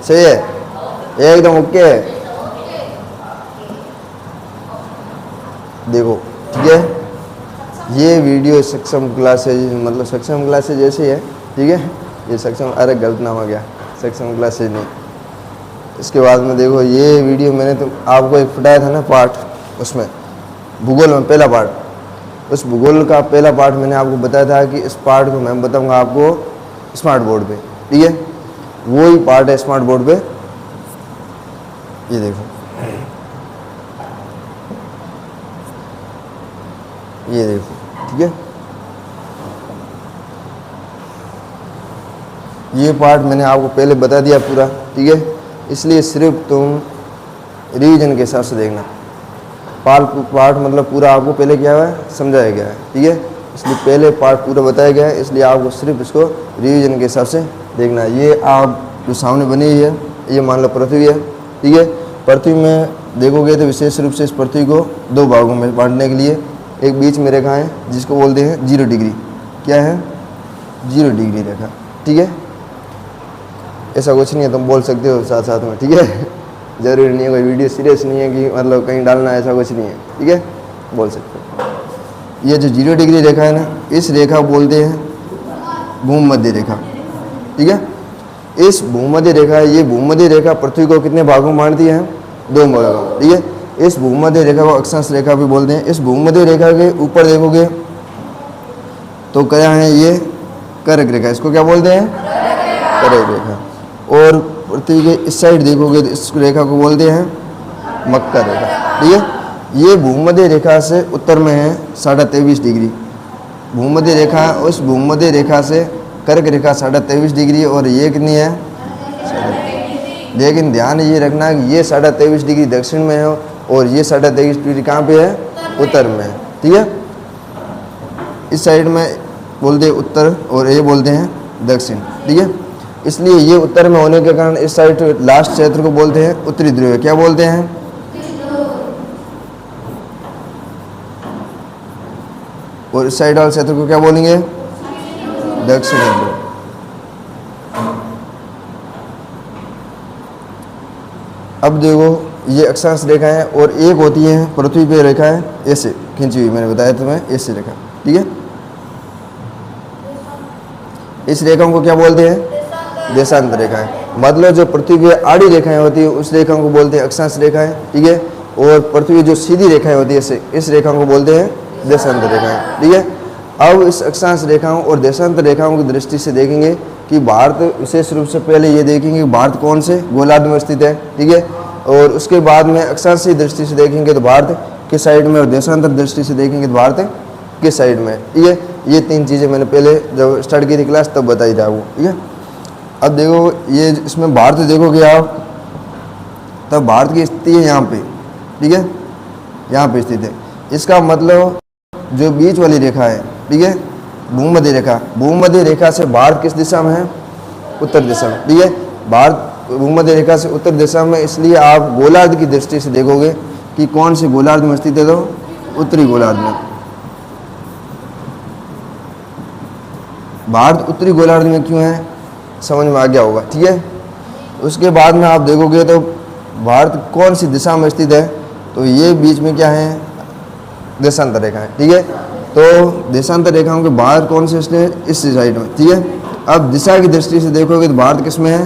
सही है, एकदम ओके है। देखो ठीक है, ये वीडियो सक्षम क्लासेज, मतलब सक्षम क्लासेज जैसे है, ठीक है। ये सक्षम, अरे गलत नाम आ गया, सक्षम क्लासेज नहीं। इसके बाद में देखो ये वीडियो मैंने तो आपको एक फटाया था ना पार्ट, उसमें भूगोल में पहला पार्ट, उस भूगोल का पहला पार्ट मैंने आपको बताया था कि इस पार्ट को मैं बताऊंगा आपको स्मार्ट बोर्ड पे, ठीक है। वो ही पार्ट है स्मार्ट बोर्ड पे। ये देखो, ये देखो, ठीक है। ये पार्ट मैंने आपको पहले बता दिया पूरा, ठीक है। इसलिए सिर्फ तुम रिवीजन के हिसाब से देखना। पार्ट मतलब पूरा आपको पहले क्या है समझाया गया है, ठीक है। इसलिए पहले पार्ट पूरा बताया गया है, इसलिए आपको सिर्फ इसको रिवीजन के हिसाब से देखना है। ये आप जो सामने बनी हुई है, ये मान लो पृथ्वी है, ठीक है। पृथ्वी में देखोगे तो विशेष रूप से इस पृथ्वी को दो भागों में बांटने के लिए एक बीच में रेखा है जिसको बोलते हैं 0 डिग्री। क्या है? 0 डिग्री रेखा, ठीक है। ऐसा कुछ नहीं है, तुम बोल सकते हो साथ साथ में, ठीक है। जरूरी नहीं है, कोई वीडियो सीरियस नहीं है कि मतलब कहीं डालना, ऐसा कुछ नहीं है, ठीक है, बोल सकते हो। ये जो 0 डिग्री रेखा है ना, इस रेखा को बोलते हैं भूमध्य रेखा, ठीक है। इस भूमध्य रेखा है, ये भूमध्य रेखा पृथ्वी को कितने भागों में बांटती है? 2 भागों में, ठीक है। इस भूमध्य रेखा को अक्षांश रेखा भी बोलते हैं। इस भूमध्य रेखा के ऊपर देखोगे तो क्या है? ये कर्क रेखा, इसको क्या बोलते हैं? कर्क रेखा। और पृथ्वी के इस साइड देखोगे तो इस रेखा को बोलते हैं मकर रेखा, ठीक है। ये भूमध्य रेखा से उत्तर में है 23.5 डिग्री भूमध्य रेखा। उस भूमध्य रेखा से कर्क रेखा 23.5 डिग्री, और ये कितनी है? लेकिन ध्यान ये रखना कि ये 23.5 डिग्री दक्षिण में है और ये 23.5 डिग्री कहाँ पे है? उत्तर में है, ठीक है। इस साइड में बोलते हैं उत्तर और ये बोलते हैं दक्षिण, ठीक है। इसलिए ये उत्तर में होने के कारण इस साइड लास्ट क्षेत्र को बोलते हैं उत्तरी ध्रुव। क्या बोलते हैं? और इस साइड वाले क्षेत्र को क्या बोलेंगे? दक्षिणी ध्रुव। अब देखो ये अक्षांश रेखा है और एक होती है पृथ्वी पे रेखा है ऐसे खींची हुई, मैंने बताया तुम्हें, ऐसे रेखा, ठीक है। इस रेखा को क्या बोलते हैं? देशांतर रेखा है। मतलब जो पृथ्वी पे आड़ी रेखाएं होती है उस रेखा को बोलते हैं अक्षांश रेखाएं, ठीक है। और पृथ्वी जो सीधी रेखाएं होती है इस रेखा को बोलते हैं देशांतर रेखाएं, ठीक है। अब इस अक्षांश रेखाओं और देशांतर रेखाओं की दृष्टि से देखेंगे कि भारत, विशेष रूप से पहले ये देखेंगे भारत कौन से गोलार्ध में स्थित है, ठीक है। और उसके बाद में अक्षांशीय दृष्टि से देखेंगे तो भारत किस साइड में, और देशांतर दृष्टि से देखेंगे तो भारत किस साइड में, ठीक है। ये 3 चीज़ें मैंने पहले जब स्टार्ट की थी क्लास तब बताई था वो, ठीक है। अब देखो ये इसमें भारत देखोगे आप, तब भारत की स्थिति है यहाँ पे, ठीक है, यहाँ पे स्थित है। इसका मतलब जो बीच वाली रेखा है, ठीक है, भूमध्य रेखा, भूमध्य रेखा से भारत किस दिशा में है? उत्तर दिशा में, ठीक है। भारत भूमध्य रेखा से उत्तर दिशा में, इसलिए आप गोलार्ध की दृष्टि से देखोगे कि कौन से गोलार्ध में स्थित है, तो उत्तरी गोलार्ध में। भारत उत्तरी गोलार्ध में क्यों है, समझ में आ गया होगा, ठीक है। उसके बाद में आप देखोगे तो भारत कौन सी दिशा में स्थित है, तो ये बीच में क्या है? देशांतर रेखा है, ठीक है। तो देशांतर रेखाओं के बाहर कौन से स्थित है? इस साइड में, ठीक है। अब दिशा की दृष्टि से देखोगे तो भारत किस में है?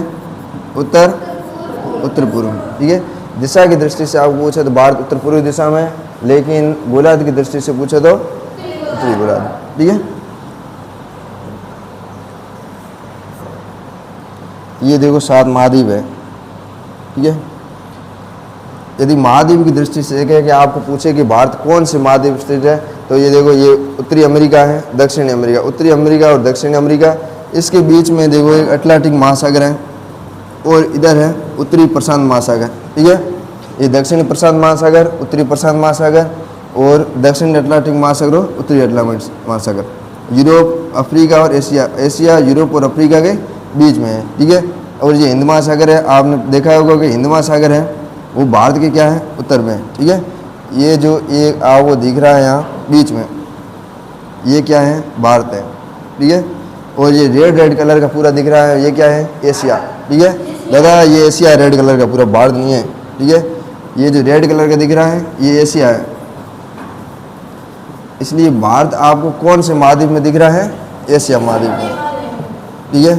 उत्तर पूर्व में, ठीक है। दिशा की दृष्टि से आप पूछे तो भारत उत्तर पूर्वी दिशा में है, लेकिन गोलार्ध की दृष्टि से पूछे तो उत्तरी गोलार्ध, ठीक है। ये देखो 7 महाद्वीप है, ठीक है। यदि महाद्वीप की दृष्टि से देखें कि आपको पूछे कि भारत कौन से महाद्वीप स्थित है, तो ये देखो ये उत्तरी अमेरिका है, दक्षिणी अमेरिका, उत्तरी अमेरिका और दक्षिणी अमेरिका। इसके बीच में देखो एक अटलांटिक महासागर है और इधर है उत्तरी प्रशांत महासागर, ठीक है। ये दक्षिणी प्रशांत महासागर, उत्तरी प्रशांत महासागर और दक्षिणी अटलांटिक महासागर और उत्तरी अटलांटिक महासागर। यूरोप, अफ्रीका और एशिया, एशिया यूरोप और अफ्रीका के बीच में है, ठीक है। और ये हिंद महासागर है, आपने देखा होगा कि हिंद महासागर है वो भारत के क्या है? उत्तर में है, ठीक है। ये जो एक वो दिख रहा है यहाँ बीच में, ये क्या है? भारत है, ठीक है। और ये रेड कलर का पूरा दिख रहा है, ये क्या है? एशिया, ठीक है। दादा ये एशिया है, रेड कलर का, पूरा भारत नहीं है, ठीक है। ये जो रेड कलर का दिख रहा है ये एशिया है। इसलिए भारत आपको कौन से महाद्वीप में दिख रहा है? एशिया महाद्वीप में, ठीक है।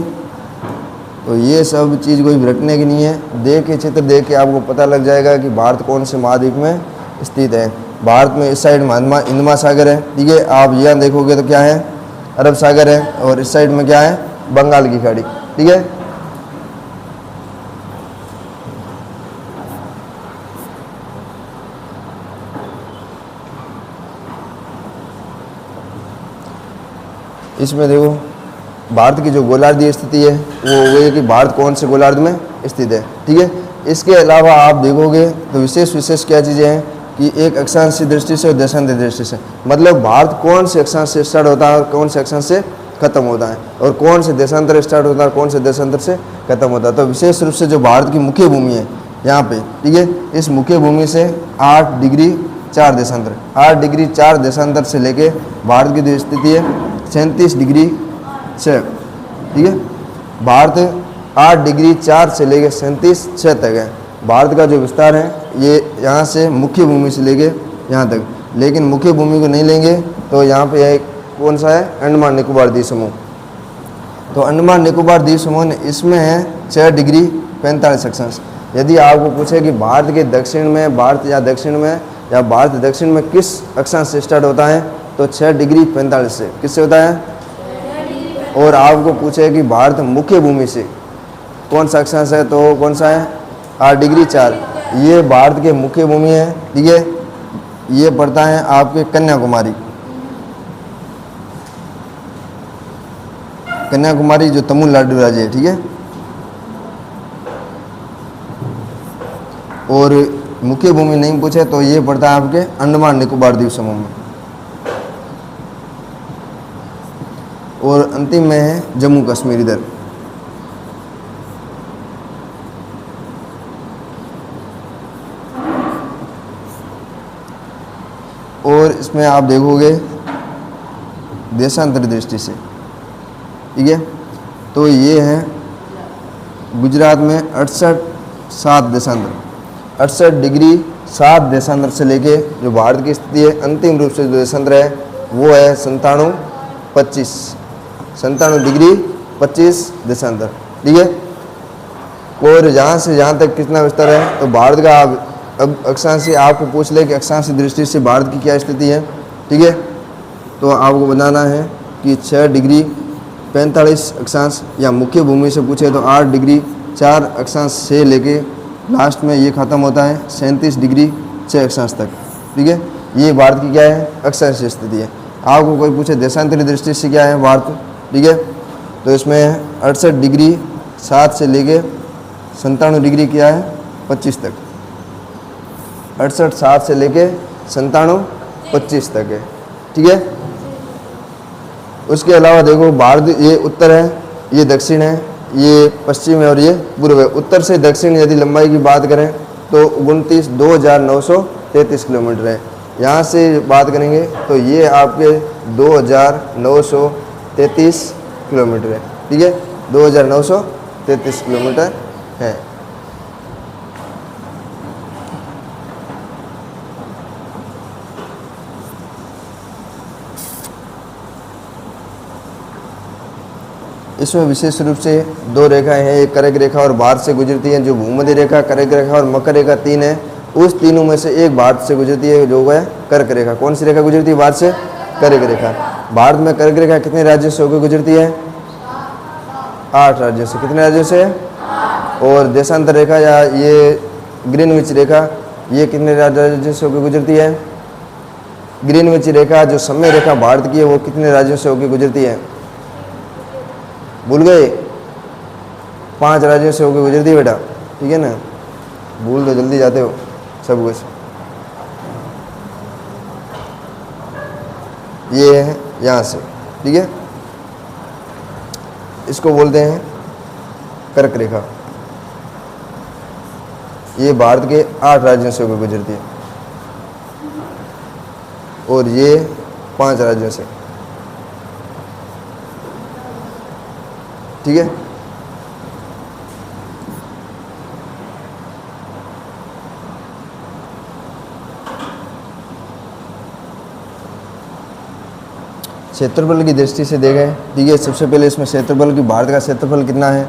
तो ये सब चीज़ कोई भटकने की नहीं है, देख के चित्र देख के आपको पता लग जाएगा कि भारत कौन से महाद्वीप में स्थित है। भारत में इस साइड हिंद महासागर है, ठीक है। आप यहाँ देखोगे तो क्या है? अरब सागर है, और इस साइड में क्या है? बंगाल की खाड़ी, ठीक है। इसमें देखो भारत की जो गोलार्धीय स्थिति है वो है कि भारत कौन से गोलार्ध में स्थित है, ठीक है। इसके अलावा आप देखोगे तो विशेष क्या चीज़ें हैं कि एक अक्षांश की दृष्टि से और देशांतर दृष्टि से, मतलब भारत कौन से अक्षांश से स्टार्ट होता है और कौन से अक्षांश से खत्म होता है, और कौन से देशांतर स्टार्ट होता है और कौन से देशांतर से खत्म होता है। तो विशेष रूप से जो भारत की मुख्य भूमि है यहाँ पे, ठीक है, इस मुख्य भूमि से 8 डिग्री 4 देशांतर, 8 डिग्री 4 देशांतर से लेके भारत की जो स्थिति है 37 डिग्री 6, ठीक है। भारत 8 डिग्री 4 से लेके 37 6 तक है। भारत का जो विस्तार है ये यहाँ से मुख्य भूमि से लेके यहाँ तक, लेकिन मुख्य भूमि को नहीं लेंगे तो यहाँ पे एक कौन सा है? अंडमान निकोबार द्वीप समूह। तो अंडमान निकोबार द्वीप समूह ने इसमें है 6 डिग्री 45 अक्षांश। यदि आपको पूछे कि भारत के दक्षिण में, भारत या दक्षिण में या भारत दक्षिण में किस अक्षांश से स्टार्ट होता है तो 6 डिग्री 45 से, किससे होता है? और आपको पूछे कि भारत मुख्य भूमि से कौन सा अक्षांश है तो कौन सा है? 8 डिग्री 4। ये भारत के मुख्य भूमि है, ठीक है। ये पड़ता है आपके कन्याकुमारी, कन्याकुमारी जो तमिलनाडु राज्य है, ठीक है। और मुख्य भूमि नहीं पूछे तो ये पड़ता है आपके अंडमान निकोबार द्वीप समूह में। और अंतिम में है जम्मू कश्मीर इधर। और इसमें आप देखोगे देशांतर दृष्टि से, ठीक है, तो ये है गुजरात में 68 7 देशांतर, 68 डिग्री 7 देशांतर से लेके जो भारत की स्थिति है अंतिम रूप से जो देशांतर है वो है 97 डिग्री 25 देशांतर, ठीक है। और यहाँ से यहाँ तक कितना विस्तार है तो भारत का अब अक्षांश आपको पूछ ले कि अक्षांश दृष्टि से भारत की क्या स्थिति है, ठीक है। तो आपको बताना है कि 6 डिग्री 45 अक्षांश, या मुख्य भूमि से पूछे तो 8 डिग्री 4 अक्षांश से लेके लास्ट में ये ख़त्म होता है 37 डिग्री 6 अक्षांश तक, ठीक है। ये भारत की क्या है? अक्षांश स्थिति है। आपको कोई पूछे देशांतरी दृष्टि से क्या है भारत, ठीक है, तो इसमें 68 डिग्री 7 से लेके 97 डिग्री क्या है 25 तक, 68 7 से लेके 97 25 तक है, ठीक है। उसके अलावा देखो भारत ये उत्तर है, ये दक्षिण है, ये पश्चिम है और ये पूर्व है। उत्तर से दक्षिण यदि लंबाई की बात करें तो 29,933 किलोमीटर है। यहाँ से बात करेंगे तो ये आपके 2,933 किलोमीटर है, ठीक है, 2,933 किलोमीटर है। इसमें विशेष रूप से 2 रेखाएं हैं, एक कर्क रेखा और भारत से गुजरती है जो भूमध्य रेखा, कर्क रेखा और मकर रेखा 3 है। उस तीनों में से एक भारत से गुजरती है जो है कर्क रेखा। कौन सी रेखा गुजरती है भारत से? कर्क रेखा। भारत में कर्क रेखा कितने राज्यों से होकर गुजरती है? 8 राज्यों से। कितने राज्यों से? और देशांतर रेखा या ये ग्रीनविच रेखा ये कितने राज्यों से होकर गुजरती है? ग्रीनविच रेखा जो समय रेखा भारत की है वो कितने राज्यों से होकर गुजरती है? भूल गए? 5 राज्यों से होकर गुजरती है बेटा, ठीक है ना, भूल तो जल्दी जाते हो सब कुछ। ये है यहाँ से, ठीक है, इसको बोलते हैं कर्क रेखा। ये भारत के 8 राज्यों से होकर गुजरती है और ये 5 राज्यों से, ठीक है। क्षेत्रफल की दृष्टि से देखें, ठीक है, सबसे पहले इसमें क्षेत्रफल की भारत का क्षेत्रफल कितना है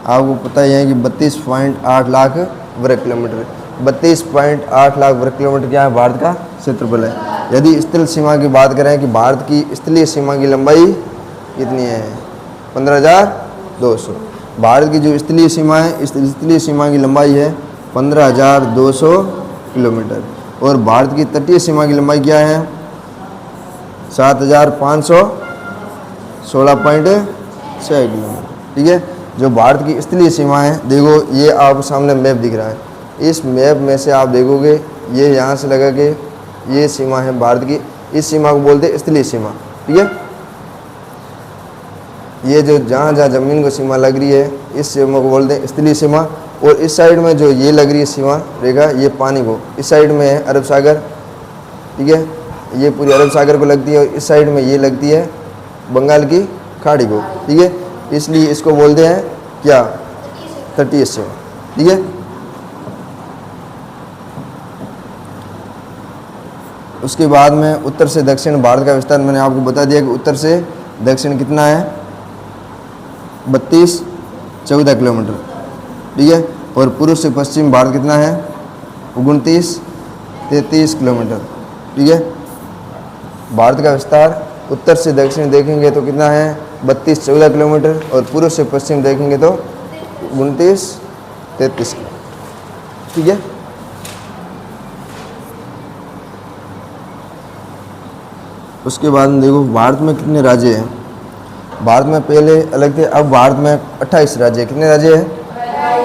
आपको पता ही है कि 32.8 लाख वर्ग किलोमीटर। 32.8 लाख वर्ग किलोमीटर क्या है भारत का क्षेत्रफल है। यदि स्थल सीमा की बात करें कि भारत की स्थलीय सीमा की लंबाई कितनी है 15,200। भारत की जो स्थलीय सीमा है, इस स्थलीय सीमा की लंबाई है 15,200 किलोमीटर। और भारत की तटीय सीमा की लंबाई क्या है 7,516.6 किलोमीटर, ठीक है। जो भारत की स्थलीय सीमा है, देखो ये आपके सामने मैप दिख रहा है, इस मैप में से आप देखोगे ये यहाँ से लगा के ये सीमा है भारत की, इस सीमा को बोलते हैं स्थलीय सीमा, ठीक है। ये जो जहाँ जहाँ ज़मीन को सीमा लग रही है इस सीमा को बोलते हैं स्थलीय सीमा। और इस साइड में जो ये लग रही है सीमा रेखा, ये पानी को, इस साइड में है अरब सागर, ठीक है, ये पूरी अरब सागर को लगती है। और इस साइड में ये लगती है बंगाल की खाड़ी को, ठीक है, इसलिए इसको बोलते हैं क्या तटीय सीमा, ठीक है। उसके बाद में उत्तर से दक्षिण भारत का विस्तार मैंने आपको बता दिया कि उत्तर से दक्षिण कितना है 32-14 किलोमीटर, ठीक है। और पूर्व से पश्चिम भारत कितना है 29-33 किलोमीटर, ठीक है। भारत का विस्तार उत्तर से दक्षिण देखेंगे तो कितना है 32-14 किलोमीटर, और पूर्व से पश्चिम देखेंगे तो 29-33 किलोमीटर, ठीक है। उसके बाद में देखो भारत में कितने राज्य हैं। भारत में पहले अलग थे, अब भारत में 28 राज्य। कितने राज्य हैं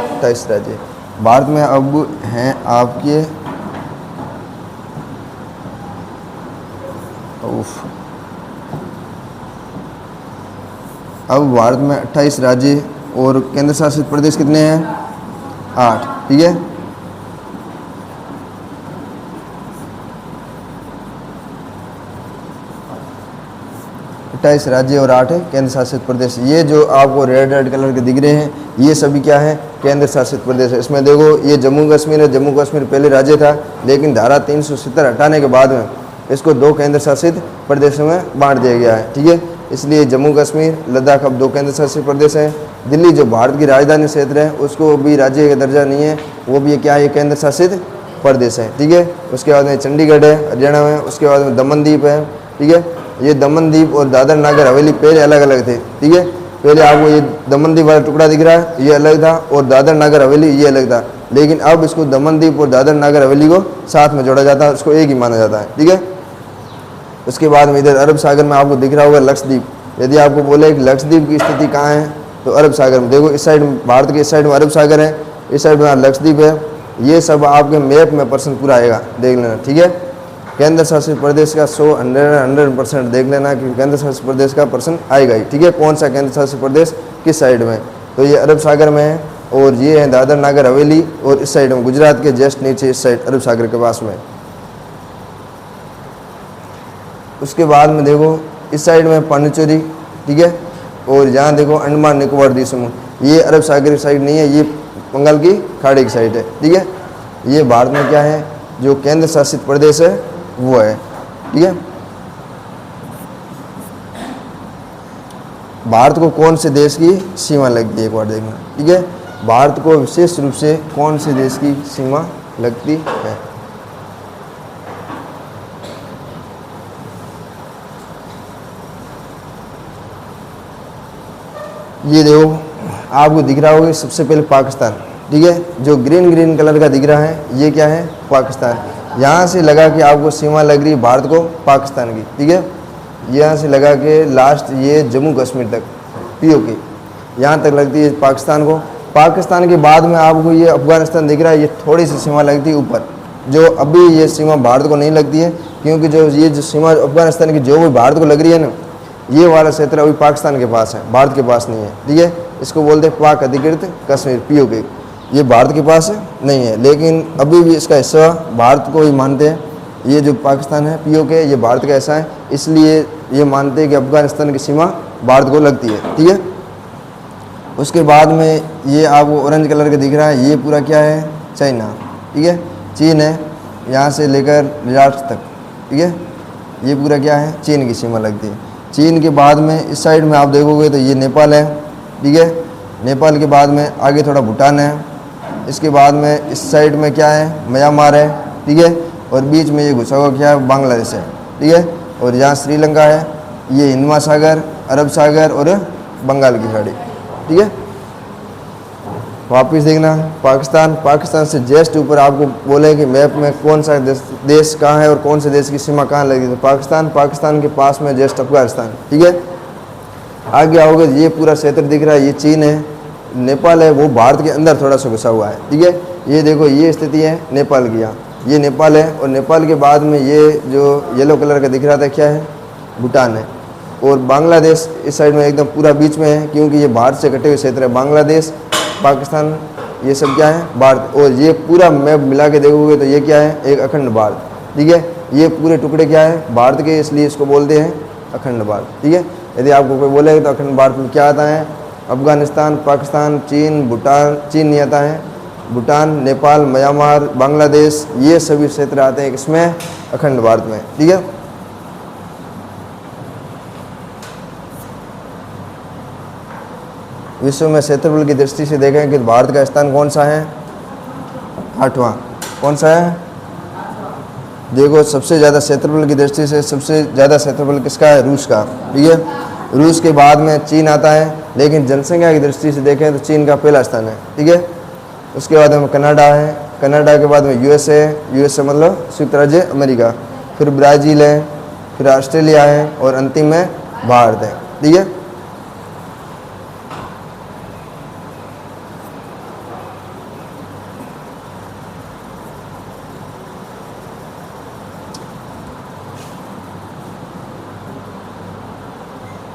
28 राज्य भारत में अब हैं आपके अब भारत में 28 राज्य और केंद्र शासित प्रदेश कितने हैं 8, ठीक है। राज्य और 8 केंद्र शासित प्रदेश। ये जो आपको रेड कलर के दिख रहे हैं ये सभी क्या है केंद्र शासित प्रदेश है। इसमें देखो ये जम्मू कश्मीर है, जम्मू कश्मीर पहले राज्य था, लेकिन धारा 370 हटाने के बाद में इसको 2 केंद्र शासित प्रदेशों में बांट दिया गया है, ठीक है। इसलिए जम्मू कश्मीर लद्दाख अब 2 केंद्र शासित प्रदेश हैं। दिल्ली जो भारत की राजधानी क्षेत्र है उसको भी राज्य का दर्जा नहीं है, वो भी क्या है केंद्र शासित प्रदेश है, ठीक है। उसके बाद में चंडीगढ़ है हरियाणा में। उसके बाद में दमन द्वीप है, ठीक है। ये दमन द्वीप और दादर नागर हवेली पहले अलग अलग थे, ठीक है। पहले आपको ये दमन द्वीप वाला टुकड़ा दिख रहा है ये अलग था, और दादर नागर हवेली ये अलग था, लेकिन अब इसको दमन द्वीप और दादर नागर हवेली को साथ में जोड़ा जाता है, उसको एक ही माना जाता है, ठीक है। उसके बाद में इधर अरब सागर में आपको दिख रहा होगा लक्षद्वीप। यदि आपको बोले कि लक्षद्वीप की स्थिति कहाँ है तो अरब सागर में। देखो इस साइड भारत के इस साइड में अरब सागर है, इस साइड में लक्षद्वीप है। ये सब आपके मैप में प्रश्न पूरा आएगा, देख लेना, ठीक है। केंद्र शासित प्रदेश का 100% देख लेना कि केंद्र शासित प्रदेश का प्रश्न आएगा ही, ठीक है। कौन सा केंद्र शासित प्रदेश किस साइड में, तो ये अरब सागर में है, और ये है दादर नागर हवेली, और इस साइड में गुजरात के जस्ट नीचे इस साइड अरब सागर के पास में। उसके बाद में देखो इस साइड में पांडिचेरी, ठीक है, और यहाँ देखो अंडमान निकोबार द्वीप समूह। ये अरब सागर की साइड नहीं है, ये बंगाल की खाड़ी की साइड है, ठीक है। ये भारत में क्या है जो केंद्र शासित प्रदेश है वो है, ठीक है। भारत को कौन से देश की सीमा लगती है एक बार देखना, ठीक है। भारत को विशेष रूप से कौन से देश की सीमा लगती है। ये देखो आपको दिख रहा होगा सबसे पहले पाकिस्तान, ठीक है। जो ग्रीन कलर का दिख रहा है ये क्या है पाकिस्तान। यहाँ से लगा के आपको सीमा लग रही है भारत को पाकिस्तान की, ठीक है। यहाँ से लगा के लास्ट ये जम्मू कश्मीर तक POK यहाँ तक लगती है पाकिस्तान को। पाकिस्तान के बाद में आपको ये अफगानिस्तान दिख रहा है, ये थोड़ी सी सीमा लगती है ऊपर, जो अभी ये सीमा भारत को नहीं लगती है, क्योंकि जो सीमा अफगानिस्तान की जो भी भारत को लग रही है ना, ये वाला क्षेत्र अभी पाकिस्तान के पास है, भारत के पास नहीं है, ठीक है। इसको बोलते हैं पाक अधिकृत कश्मीर POK। ये भारत के पास नहीं है, लेकिन अभी भी इसका हिस्सा भारत को ही मानते हैं। ये जो पाकिस्तान है POK ये भारत का हिस्सा है, इसलिए ये मानते हैं कि अफगानिस्तान की सीमा भारत को लगती है, ठीक है। उसके बाद में ये आपको ऑरेंज कलर का दिख रहा है, ये पूरा क्या है चाइना, ठीक है, चीन है, यहाँ से लेकर लद्दाख तक, ठीक है। ये पूरा क्या है चीन की सीमा लगती है। चीन के बाद में इस साइड में आप देखोगे तो ये नेपाल है, ठीक है। नेपाल के बाद में आगे थोड़ा भूटान है, इसके बाद में इस साइड में क्या है, म्यांमार है, ठीक है। और बीच में ये घुसा हुआ क्या है, बांग्लादेश है, ठीक है। और यहाँ श्रीलंका है, ये हिंद महासागर, अरब सागर और बंगाल की खाड़ी, ठीक है। वापिस देखना पाकिस्तान, पाकिस्तान से जस्ट ऊपर आपको बोले कि मैप में कौन सा देश कहाँ है और कौन से देश की सीमा कहाँ लगी, तो पाकिस्तान, पाकिस्तान के पास में जस्ट अफगानिस्तान, ठीक है। आगे आओगे ये पूरा क्षेत्र दिख रहा है, ये चीन है, नेपाल है, वो भारत के अंदर थोड़ा सा घुसा हुआ है, ठीक है। ये देखो ये स्थिति है नेपाल की, यहाँ ये नेपाल है, और नेपाल के बाद में ये जो येलो कलर का दिख रहा था क्या है, भूटान है। और बांग्लादेश इस साइड में एकदम पूरा बीच में है, क्योंकि ये भारत से कटे हुए क्षेत्र है। बांग्लादेश, पाकिस्तान, ये सब क्या है, भारत। और ये पूरा मैप मिला के देखोगे तो ये क्या है, एक अखंड भारत, ठीक है। ये पूरे टुकड़े क्या है, भारत के, इसलिए इसको बोलते हैं अखंड भारत, ठीक है। यदि आपको कोई बोलेगा तो अखंड भारत में क्या आता है, अफगानिस्तान, पाकिस्तान, चीन, भूटान, चीन नहीं आता है, भूटान, नेपाल, म्यांमार, बांग्लादेश, ये सभी क्षेत्र आते हैं इसमें अखंड भारत में, ठीक है। विश्व में क्षेत्रफल की दृष्टि से देखें कि भारत का स्थान कौन सा है, 8वां। कौन सा है, देखो सबसे ज़्यादा क्षेत्रफल की दृष्टि से सबसे ज़्यादा क्षेत्रफल किसका है, रूस का, ठीक है। रूस के बाद में चीन आता है, लेकिन जनसंख्या की दृष्टि से देखें तो चीन का पहला स्थान है, ठीक है। उसके बाद में कनाडा है, कनाडा के बाद में यूएसए है, यूएसए मतलब संयुक्त राज्य अमेरिका, फिर ब्राज़ील है, फिर ऑस्ट्रेलिया है, और अंतिम में भारत है, ठीक है।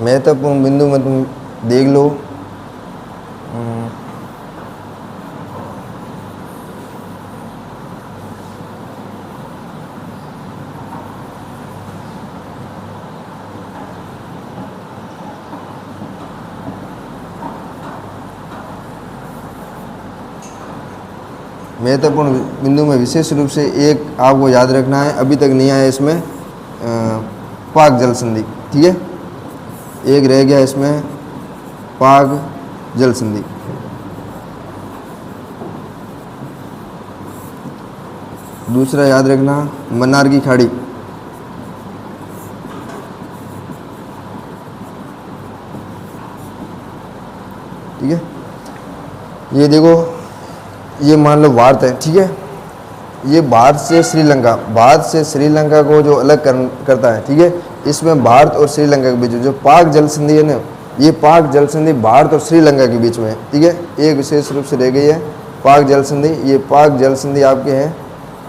महत्वपूर्ण बिंदु में तुम देख लो, महत्वपूर्ण बिंदु में विशेष रूप से एक आपको याद रखना है, अभी तक नहीं आया इसमें, पाक जल संधि, ठीक है। एक रह गया इसमें, पाक जल संधि। दूसरा याद रखना, मन्नार की खाड़ी, ठीक है। ये देखो, ये मान लो भारत है, ठीक है। ये भारत से श्रीलंका, भारत से श्रीलंका को जो अलग करता है, ठीक है। इसमें भारत और श्रीलंका के बीच जो पाक जल संधि है ना, ये पाक जल संधि भारत और श्रीलंका के बीच में है, ठीक है। एक विशेष रूप से रह गई है पाक जल संधि, ये पाक जल संधि आपके हैं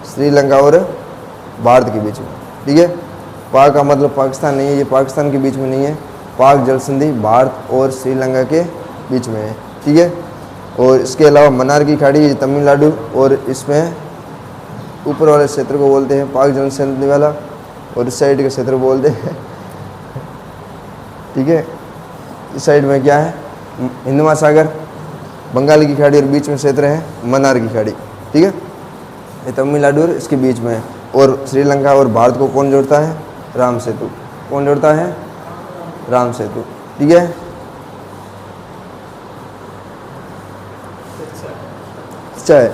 श्रीलंका और भारत के बीच में, ठीक है। पाक का मतलब पाकिस्तान नहीं है, ये पाकिस्तान के बीच में नहीं है, पाक जल संधि भारत और श्रीलंका के बीच में है, ठीक है। और इसके अलावा मन्नार की खाड़ी, ये तमिलनाडु, और इसमें ऊपर वाले क्षेत्र को बोलते हैं पाक जल संधि वाला, और इस साइड के क्षेत्र को बोलते हैं, ठीक है। इस साइड में क्या है, हिंद महासागर, बंगाल की खाड़ी, और बीच में क्षेत्र है मन्नार की खाड़ी, ठीक है। ये तमिलनाडु और इसके बीच में है। और श्रीलंका और भारत को कौन जोड़ता है, राम सेतु। कौन जोड़ता है, राम सेतु, ठीक है। अच्छा है।